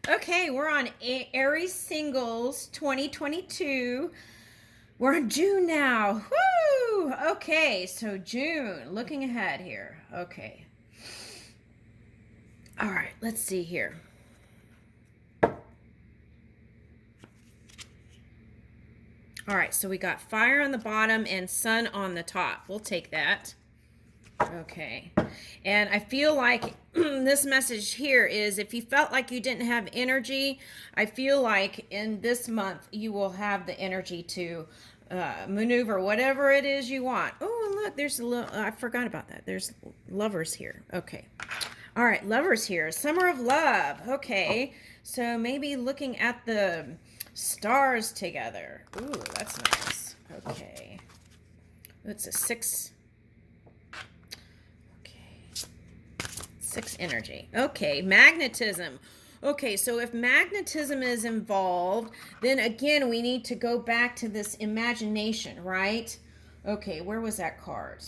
Okay, we're on Aries Singles 2022. We're on June now. Woo! Okay, so June, looking ahead here. Okay. All right, let's see here. All right, so we got fire on the bottom and sun on the top. We'll take that. Okay. And I feel like this message here is if you felt like you didn't have energy, I feel like in this month you will have the energy to maneuver whatever it is you want. Oh, look, there's a little, I forgot about that. There's lovers here. Okay. All right, lovers here. Summer of love. Okay. So maybe looking at the stars together. Ooh, that's nice. Okay. It's a six. Six energy. Okay, magnetism. Okay, so if magnetism is involved, then again, we need to go back to this imagination, right? Okay, where was that card?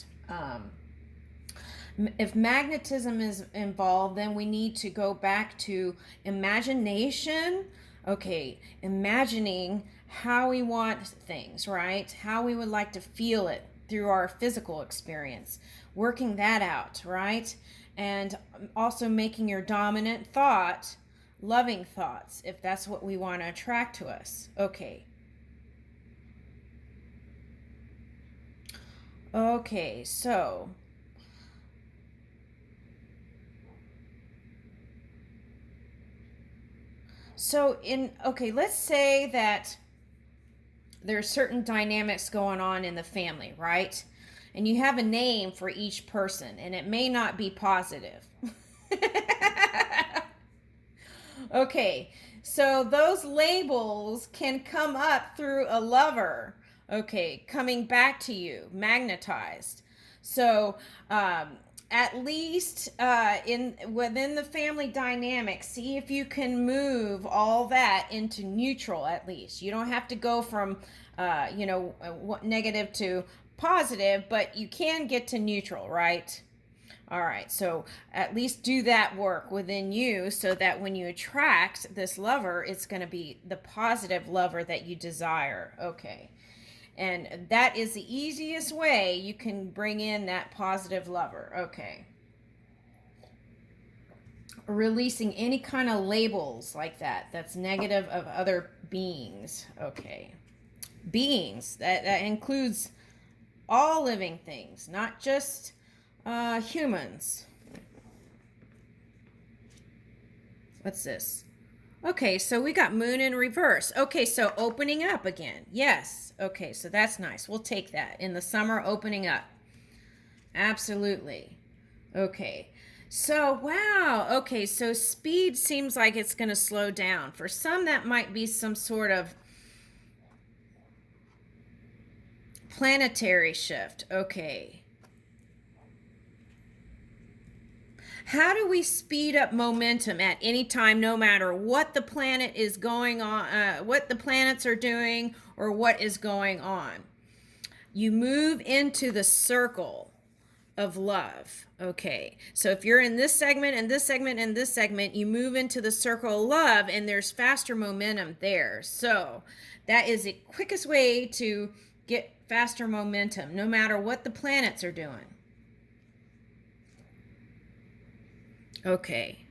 If magnetism is involved, then we need to go back to imagination. Okay, imagining how we want things, right? How we would like to feel it through our physical experience. Working that out, right? And also making your dominant thought loving thoughts, if that's what we want to attract to us. Okay. Okay, okay, let's say that there's certain dynamics going on in the family, right? And you have a name for each person, and it may not be positive. Okay, so those labels can come up through a lover, okay, coming back to you, magnetized. So, at least in within the family dynamic, see if you can move all that into neutral. At least you don't have to go from negative to positive, but you can get to neutral, right? All right, so at least do that work within you so that when you attract this lover, it's going to be the positive lover that you desire. Okay. And that is the easiest way you can bring in that positive lover. Okay. Releasing any kind of labels like that's negative of other beings. Okay. Beings, that includes all living things, not just humans. What's this? Okay, so we got moon in reverse. Okay, so opening up again. Yes. Okay, so that's nice. We'll take that. In the summer, opening up. Absolutely. Okay. So, wow. Okay, so speed seems like it's going to slow down. For some, that might be some sort of planetary shift. Okay. How do we speed up momentum at any time, no matter what the planet is going on, what the planets are doing, or what is going on? You move into the circle of love. Okay, so if you're in this segment and this segment and this segment, you move into the circle of love, and there's faster momentum there. So that is the quickest way to get faster momentum, no matter what the planets are doing. Okay.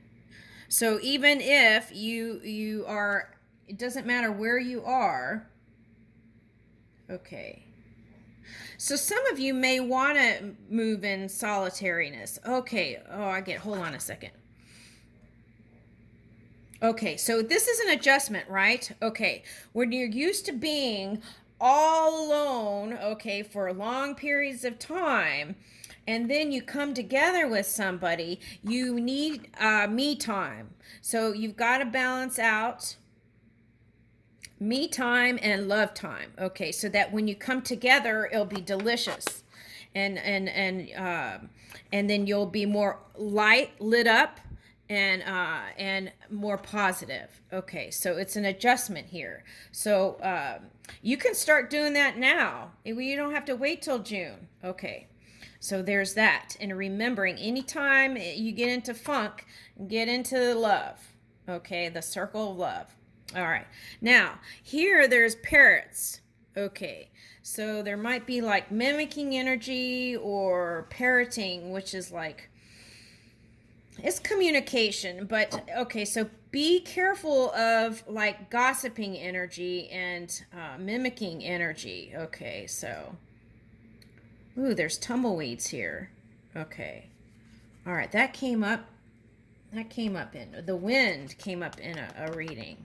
So even if you are, it doesn't matter where you are. Okay. So some of you may want to move in solitariness. Okay. Hold on a second. Okay, so this is an adjustment, right? Okay. When you're used to being all alone, okay, for long periods of time, and then you come together with somebody, you need me time. So you've got to balance out me time and love time. Okay, so that when you come together, it'll be delicious, and then you'll be more lit up, and more positive. Okay, so it's an adjustment here. So you can start doing that now. You don't have to wait till June. Okay. So there's that. And remembering, anytime you get into funk, get into love. Okay, the circle of love. All right. Now, here there's parrots. Okay. So there might be like mimicking energy or parroting, which is like, it's communication, but okay, so be careful of like gossiping energy and mimicking energy. Okay, so, ooh, there's tumbleweeds here. Okay. All right, that came up. That came up in, the wind came up in a reading.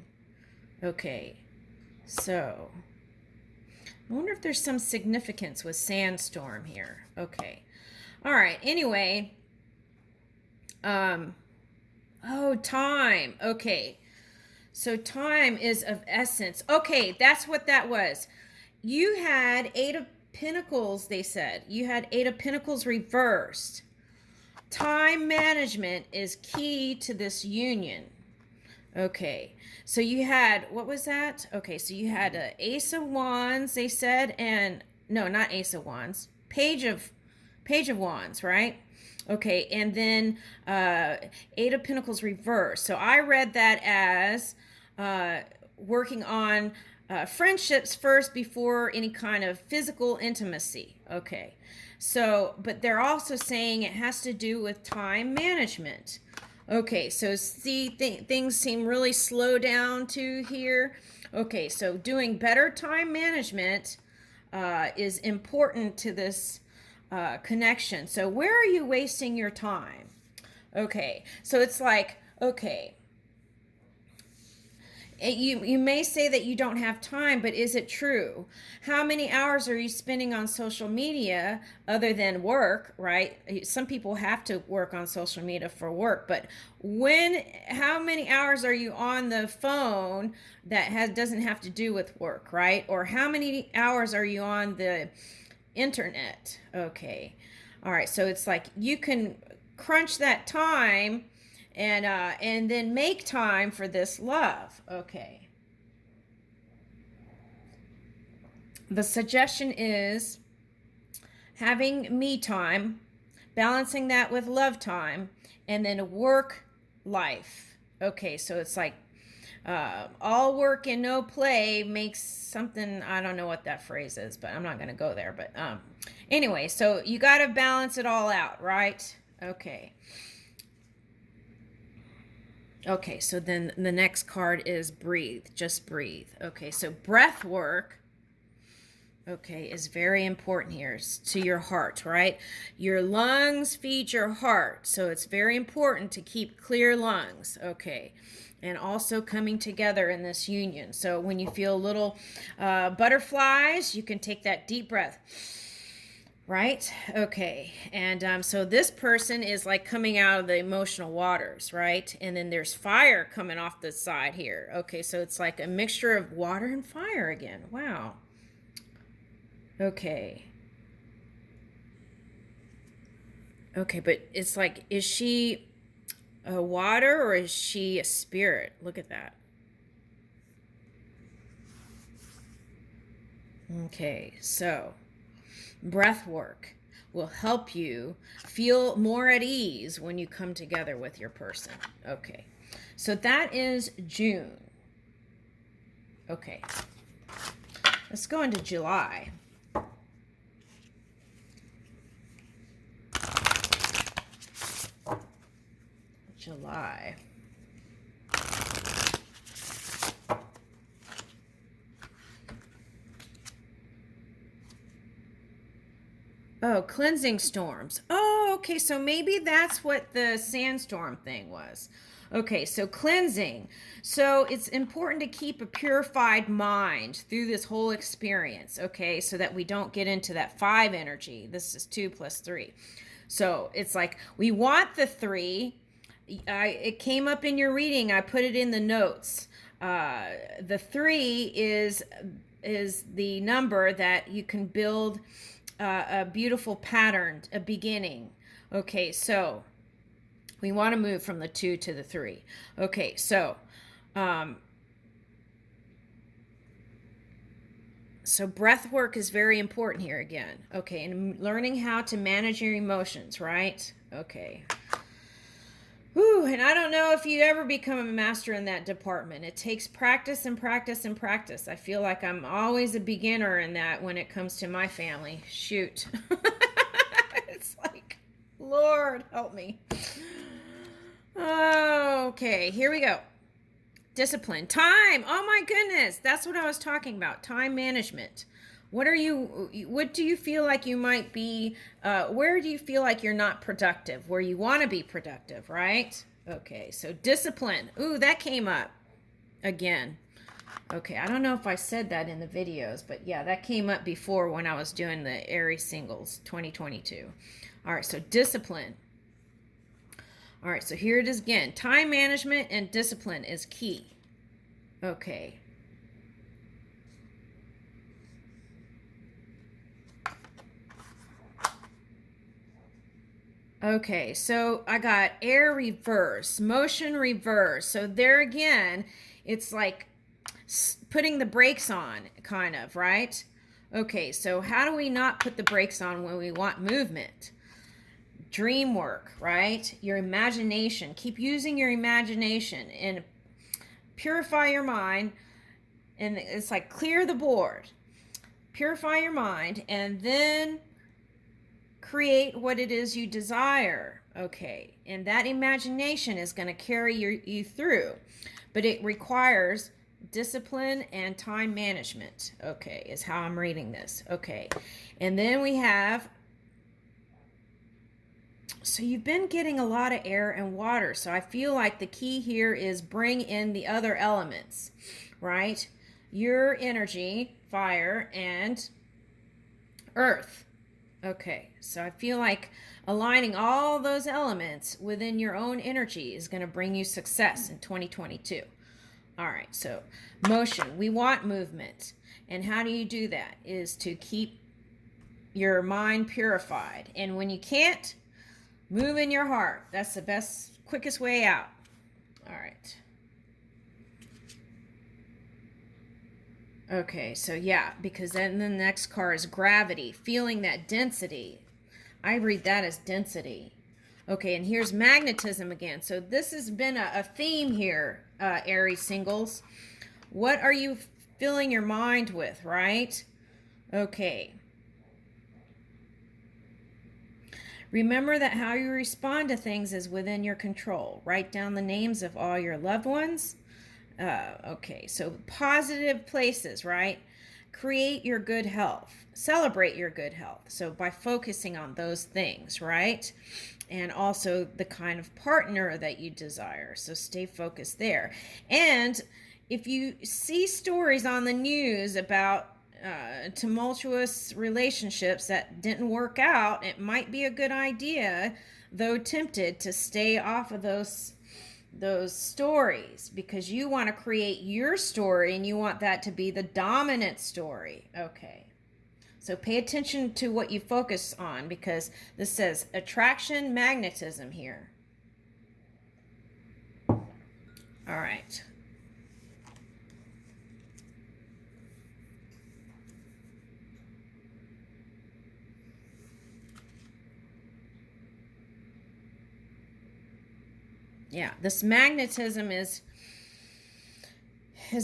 Okay, so I wonder if there's some significance with sandstorm here. Okay. All right, anyway. Oh, time. Okay. So time is of essence. Okay, that's what that was. You had Eight of Pentacles, they said. You had Eight of Pentacles reversed. Time management is key to this union. Okay, so you had, what was that? Okay, so you had a Ace of Wands, they said, and no, not Ace of Wands, Page of Wands, right? Okay, and then Eight of Pentacles reverse. So I read that as working on friendships first before any kind of physical intimacy. Okay, so, but they're also saying it has to do with time management. Okay, so see, things seem really slow down to here. Okay, so doing better time management is important to this connection. So where are you wasting your time? Okay, so it's like, okay, you may say that you don't have time, but is it true? How many hours are you spending on social media other than work, right? Some people have to work on social media for work, but how many hours are you on the phone that doesn't have to do with work, right? Or how many hours are you on the internet? Okay. All right, so it's like you can crunch that time and then make time for this love. Okay. The suggestion is having me time, balancing that with love time, and then work life. Okay, so it's like all work and no play makes something, I don't know what that phrase is, but I'm not going to go there. But anyway, so you got to balance it all out, right? Okay. Okay, so then the next card is breathe. Just breathe. Okay, so breath work, okay, is very important here to your heart, right? Your lungs feed your heart, so it's very important to keep clear lungs, okay? And also coming together in this union. So when you feel little butterflies, you can take that deep breath. Right? Okay. And so this person is like coming out of the emotional waters, right? And then there's fire coming off the side here. Okay, so it's like a mixture of water and fire again. Wow. Okay. Okay, but it's like, is she a water or is she a spirit? Look at that. Okay, so breath work will help you feel more at ease when you come together with your person. Okay, so that is June. Okay, let's go into July. July. Oh, cleansing storms. Oh, okay, so maybe that's what the sandstorm thing was. Okay, so cleansing. So it's important to keep a purified mind through this whole experience, okay, so that we don't get into that 5 energy. This is 2 plus 3. So it's like we want the 3. It came up in your reading. I put it in the notes. The 3 is the number that you can build a beautiful pattern, a beginning. Okay, so we want to move from the 2 to the 3. Okay, so breath work is very important here again. Okay, and learning how to manage your emotions, right? Okay. Whew, and I don't know if you ever become a master in that department. It takes practice and practice and practice. I feel like I'm always a beginner in that when it comes to my family. Shoot. It's like, Lord, help me. Okay, here we go. Discipline. Time. Oh my goodness. That's what I was talking about. Time management. What do you feel like you might be, where do you feel like you're not productive? Where you want to be productive, right? Okay, so discipline. Ooh, that came up again. Okay, I don't know if I said that in the videos, but yeah, that came up before when I was doing the Aries singles 2022. All right, so discipline. All right, so here it is again. Time management and discipline is key. Okay. Okay, so I got air reverse, motion reverse. So there again, it's like putting the brakes on, kind of, right? Okay, so how do we not put the brakes on when we want movement? Dream work, right? Your imagination. Keep using your imagination and purify your mind. And it's like clear the board, purify your mind, and then create what it is you desire. Okay, and that imagination is going to carry you through, but it requires discipline and time management. Okay, is how I'm reading this. Okay, and then we have, so you've been getting a lot of air and water, so I feel like the key here is bring in the other elements, right? Your energy, fire, and earth. Okay, so I feel like aligning all those elements within your own energy is going to bring you success in 2022. All right, so motion. We want movement. And how do you do that? Is to keep your mind purified. And when you can't, move in your heart. That's the best, quickest way out. All right. Okay, so yeah, because then the next card is gravity, feeling that density. I read that as density. Okay, and here's magnetism again. So this has been a theme here, Aries singles. What are you filling your mind with, right? Okay. Remember that how you respond to things is within your control. Write down the names of all your loved ones. Okay, so positive places, right? Create your good health. Celebrate your good health. So by focusing on those things, right? And also the kind of partner that you desire. So stay focused there. And if you see stories on the news about tumultuous relationships that didn't work out, it might be a good idea, though tempted, to stay off of those stories, because you want to create your story and you want that to be the dominant story. Okay, so pay attention to what you focus on, because this says attraction, magnetism here. All right. Yeah, this magnetism has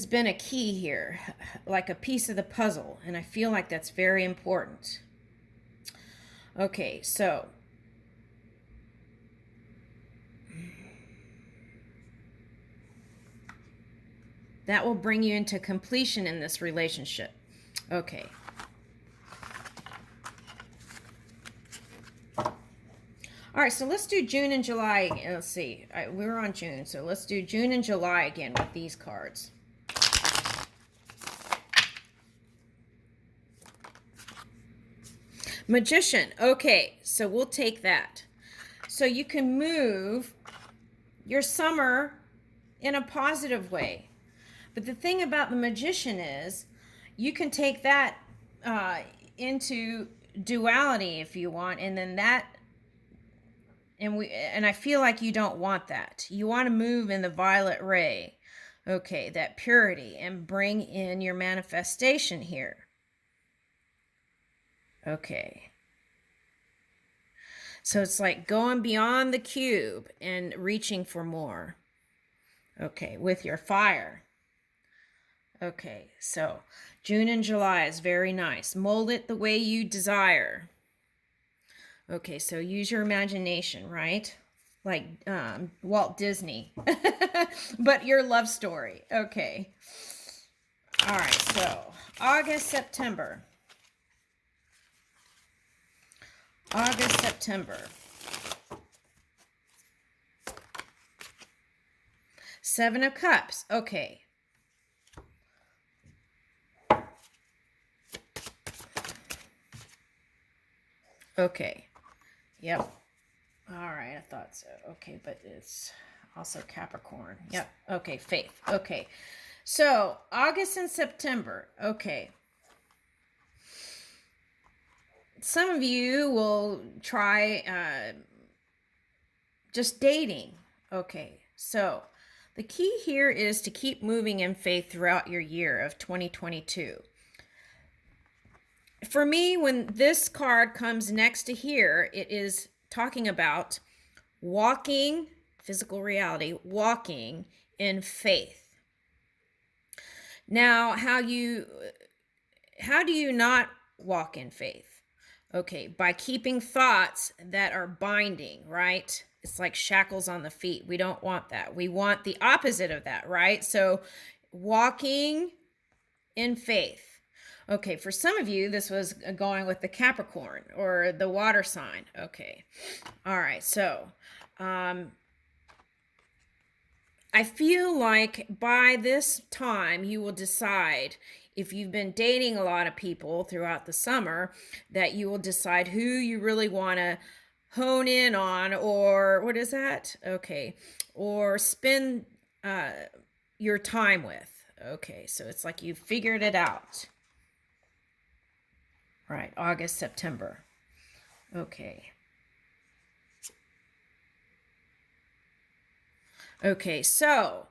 been a key here, like a piece of the puzzle, and I feel like that's very important. Okay, so that will bring you into completion in this relationship. Okay. All right, so let's do June and July. Let's see. We were on June, so let's do June and July again with these cards. Magician. Okay, so we'll take that. So you can move your summer in a positive way. But the thing about the Magician is you can take that into duality if you want, and then that, and I feel like you don't want that. You want to move in the violet ray. Okay, that purity, and bring in your manifestation here. Okay. So it's like going beyond the cube and reaching for more. Okay, with your fire. Okay, so June and July is very nice. Mold it the way you desire. Okay, so use your imagination, right? Like Walt Disney, but your love story. Okay. All right, so August, September. August, September. 7 of Cups. Okay. Okay. Yep. All right, I thought so. Okay, but it's also Capricorn. Yep. Okay, faith. Okay. So, August and September. Okay. Some of you will try just dating. Okay. So, the key here is to keep moving in faith throughout your year of 2022. For me, when this card comes next to here, it is talking about walking, physical reality, walking in faith. Now, how do you not walk in faith? Okay, by keeping thoughts that are binding, right? It's like shackles on the feet. We don't want that. We want the opposite of that, right? So, walking in faith. Okay, for some of you, this was going with the Capricorn or the water sign. Okay, all right, so I feel like by this time you will decide, if you've been dating a lot of people throughout the summer, that you will decide who you really want to hone in on, or what is that? Okay, or spend your time with. Okay, so it's like you've figured it out. Right, August, September. Okay. Okay, so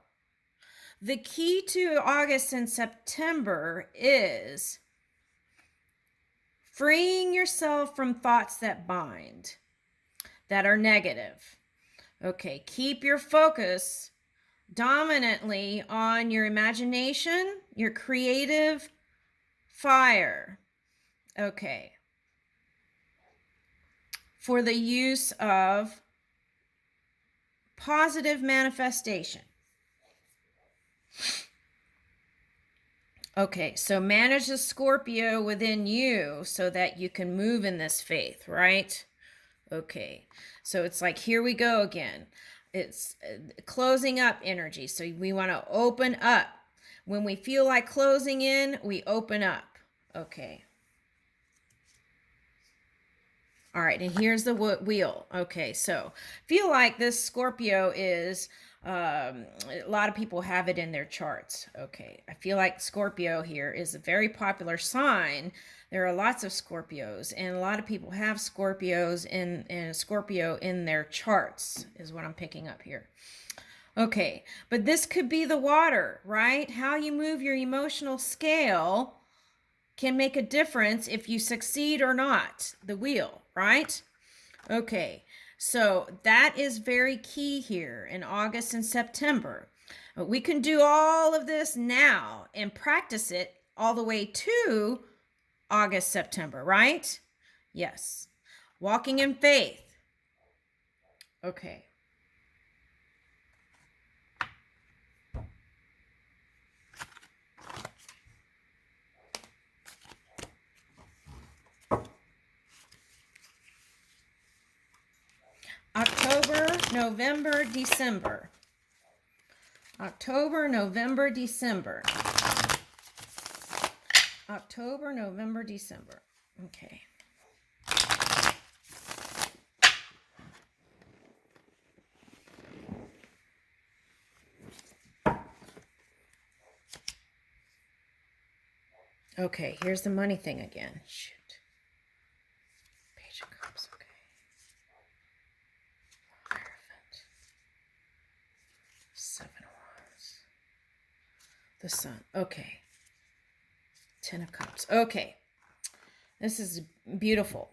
the key to August and September is freeing yourself from thoughts that bind, that are negative. Okay, keep your focus dominantly on your imagination, your creative fire. Okay. For the use of positive manifestation. Okay, so manage the Scorpio within you so that you can move in this faith, right? Okay, so it's like, here we go again. It's closing up energy. So we want to open up. When we feel like closing in, we open up. Okay. All right, and here's the wheel. Okay, so feel like this Scorpio is, a lot of people have it in their charts. Okay, I feel like Scorpio here is a very popular sign. There are lots of Scorpios, and a lot of people have Scorpios and Scorpio in their charts, is what I'm picking up here. Okay, but this could be the water, right? How you move your emotional scale can make a difference if you succeed or not. The wheel, right? Okay, so that is very key here in August and September. We can do all of this now and practice it all the way to August, September, right? Yes. Walking in faith. Okay. October, November, December. October, November, December. October, November, December. Okay. Okay, here's the money thing again. Shoot. Page of Cups, okay. Hierophant. 7 of Wands. The Sun. Okay. 10 of Cups. Okay. This is beautiful.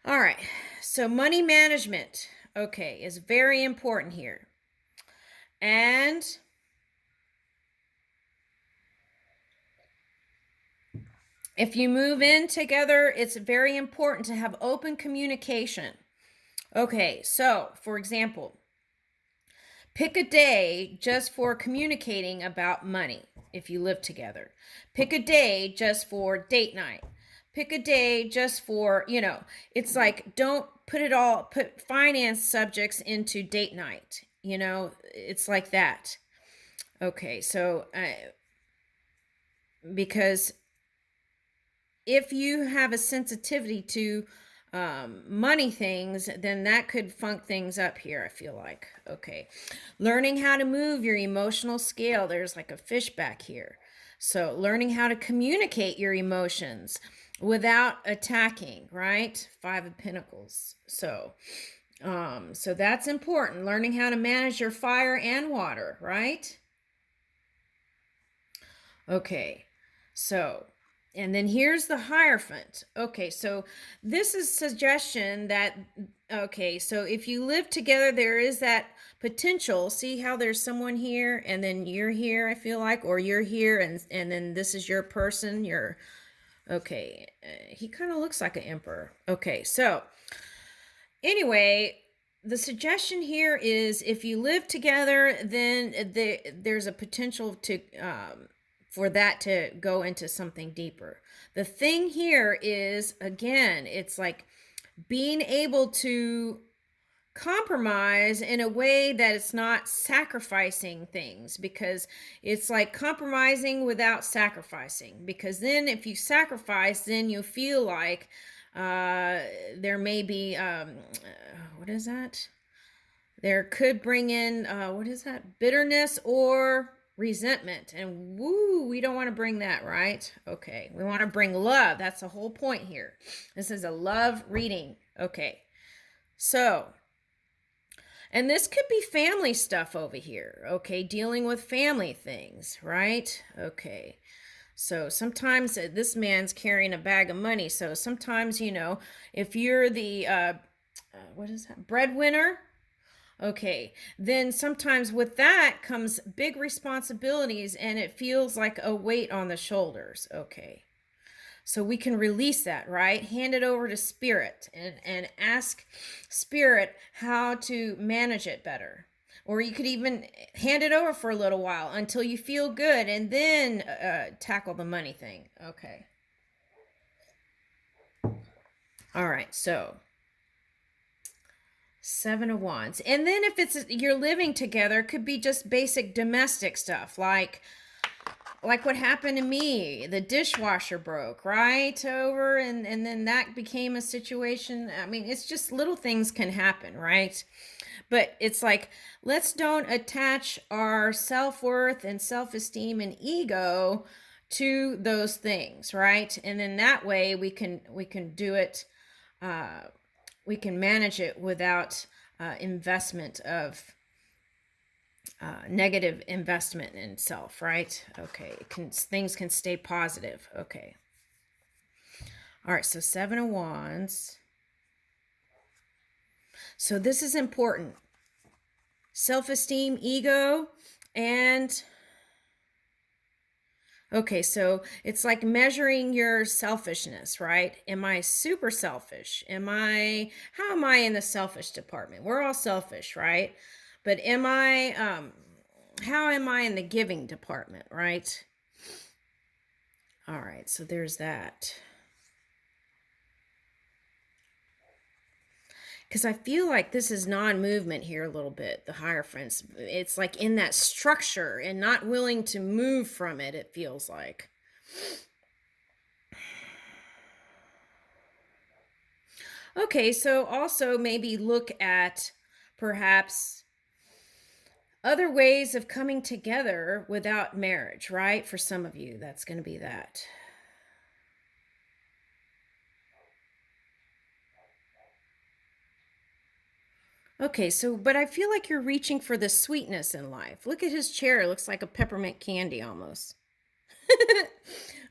All right. So money management, okay, is very important here. And if you move in together, it's very important to have open communication. Okay, so for example, pick a day just for communicating about money if you live together. Pick a day just for date night. Pick a day just for, it's like don't put finance subjects into date night. It's like that. Okay, so because if you have a sensitivity to money things, then that could funk things up here, I feel like. Okay. Learning how to move your emotional scale. There's like a fish back here. So learning how to communicate your emotions without attacking, right? 5 of Pentacles. So that's important. Learning how to manage your fire and water, right? Okay. So and then here's the Hierophant. Okay, so this is suggestion that, okay, so if you live together, there is that potential. See how there's someone here and then you're here, I feel like, or you're here and then this is your person. Okay, he kind of looks like an emperor. Okay, so anyway, the suggestion here is if you live together, then there's a potential to for that to go into something deeper. The thing here is, again, it's like being able to compromise in a way that it's not sacrificing things, because it's like compromising without sacrificing, because then if you sacrifice, then you feel like there may be what is that, there could bring in what is that, bitterness or resentment, and woo, we don't want to bring that, right? Okay, we want to bring love. That's the whole point here. This is a love reading. Okay, so and this could be family stuff over here, okay, dealing with family things, right? Okay, so sometimes this man's carrying a bag of money, so sometimes, if you're the what is that, breadwinner. Okay, then sometimes with that comes big responsibilities and it feels like a weight on the shoulders. Okay, so we can release that, right? Hand it over to Spirit and ask Spirit how to manage it better. Or you could even hand it over for a little while until you feel good and then tackle the money thing. Okay. All right, so 7 of Wands. And then if it's you're living together, it could be just basic domestic stuff like what happened to me. The dishwasher broke, right? Over and then that became a situation. I mean, it's just little things can happen, right? But it's like, let's don't attach our self-worth and self-esteem and ego to those things, right? And then that way we can do it, we can manage it without investment of negative investment in self, right? Okay, things can stay positive. Okay. All right, so 7 of Wands. So this is important. Self-esteem, ego, and okay, so it's like measuring your selfishness, right? Am I super selfish? How am I in the selfish department? We're all selfish, right? But how am I in the giving department, right? All right, so there's that. Because I feel like this is non-movement here a little bit, the Hierophants. It's like in that structure and not willing to move from it, it feels like. Okay, so also maybe look at perhaps other ways of coming together without marriage, right? For some of you, that's going to be that. Okay, so, but I feel like you're reaching for the sweetness in life. Look at his chair. It looks like a peppermint candy almost.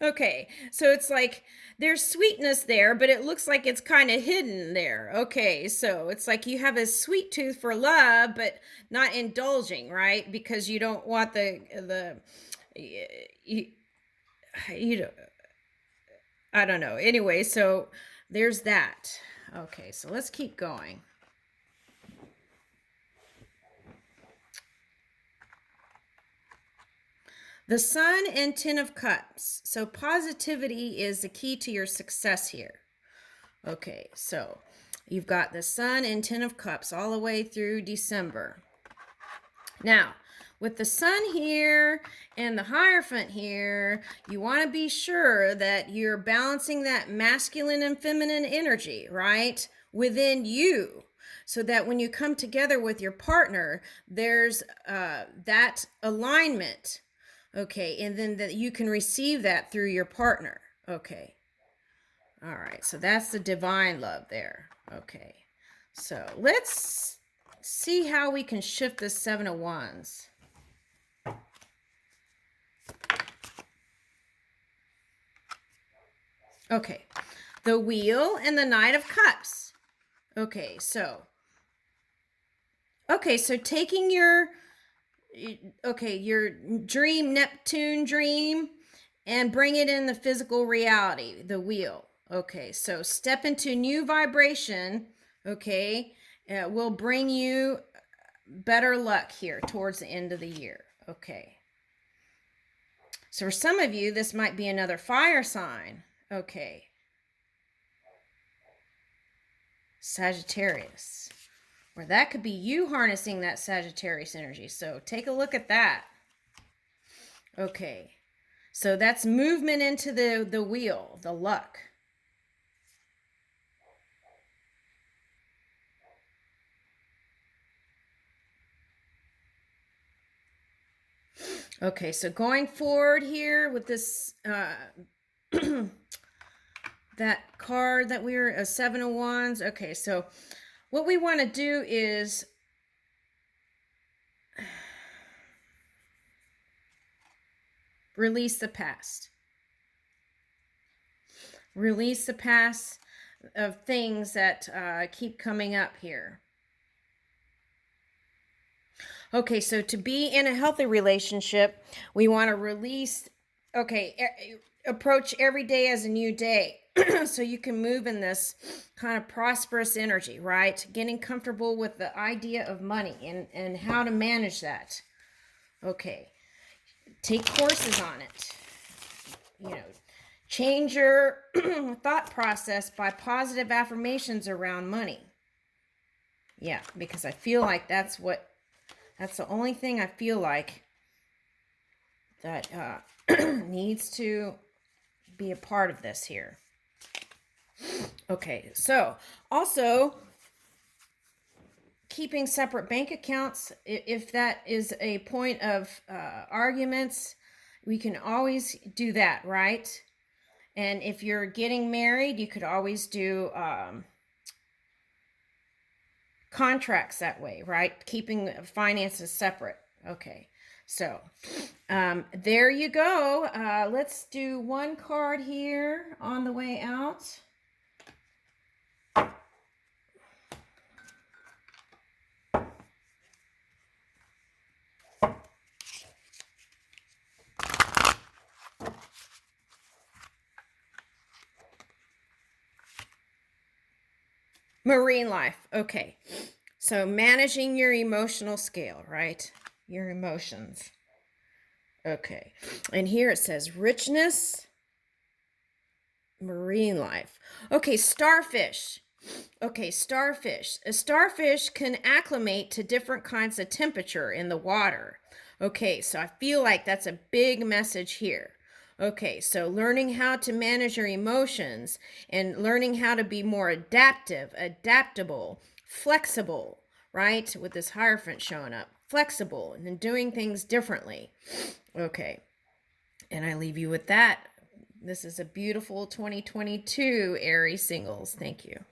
Okay, so it's like there's sweetness there, but it looks like it's kind of hidden there. Okay, so it's like you have a sweet tooth for love, but not indulging, right? Because you don't want you, you don't, I don't know. Anyway, so there's that. Okay, so let's keep going. The Sun and Ten of Cups. So positivity is the key to your success here. Okay, so you've got the Sun and Ten of Cups all the way through December. Now, with the Sun here and the Hierophant here, you want to be sure that you're balancing that masculine and feminine energy, right, within you, so that when you come together with your partner, there's that alignment. Okay, and then that you can receive that through your partner. Okay. All right, so that's the divine love there. Okay, so let's see how we can shift this Seven of Wands. Okay, the Wheel and the Knight of Cups. Okay, so taking your dream, Neptune dream, and bring it in the physical reality, the Wheel. Okay, so step into new vibration. Okay, will bring you better luck here towards the end of the year. Okay, so for some of you, this might be another fire sign. Okay, Sagittarius, or that could be you harnessing that Sagittarius energy. So take a look at that. Okay, so that's movement into the wheel, the luck. Okay, so going forward here with this that card that we were a Seven of Wands. Okay, so what we want to do is release the past. Release the past of things that keep coming up here. Okay, so to be in a healthy relationship, we want to release, approach every day as a new day. So you can move in this kind of prosperous energy, right? Getting comfortable with the idea of money and how to manage that. Okay, take courses on it. You know, change your thought process by positive affirmations around money. Yeah, because I feel like that's the only thing I feel like that needs to be a part of this here. Okay, so also keeping separate bank accounts, if that is a point of arguments, we can always do that, right? And if you're getting married, you could always do contracts that way, right? Keeping finances separate. Okay, so there you go. Let's do one card here on the way out. Marine life. Okay. So managing your emotional scale, right? Your emotions. Okay. And here it says richness, marine life. Okay, starfish. Okay, starfish. A starfish can acclimate to different kinds of temperature in the water. Okay, so I feel like that's a big message here. Okay, so learning how to manage your emotions and learning how to be more adaptable, flexible, right? With this Hierophant showing up. Flexible and doing things differently. Okay, and I leave you with that. This is a beautiful 2022 Aries singles. Thank you.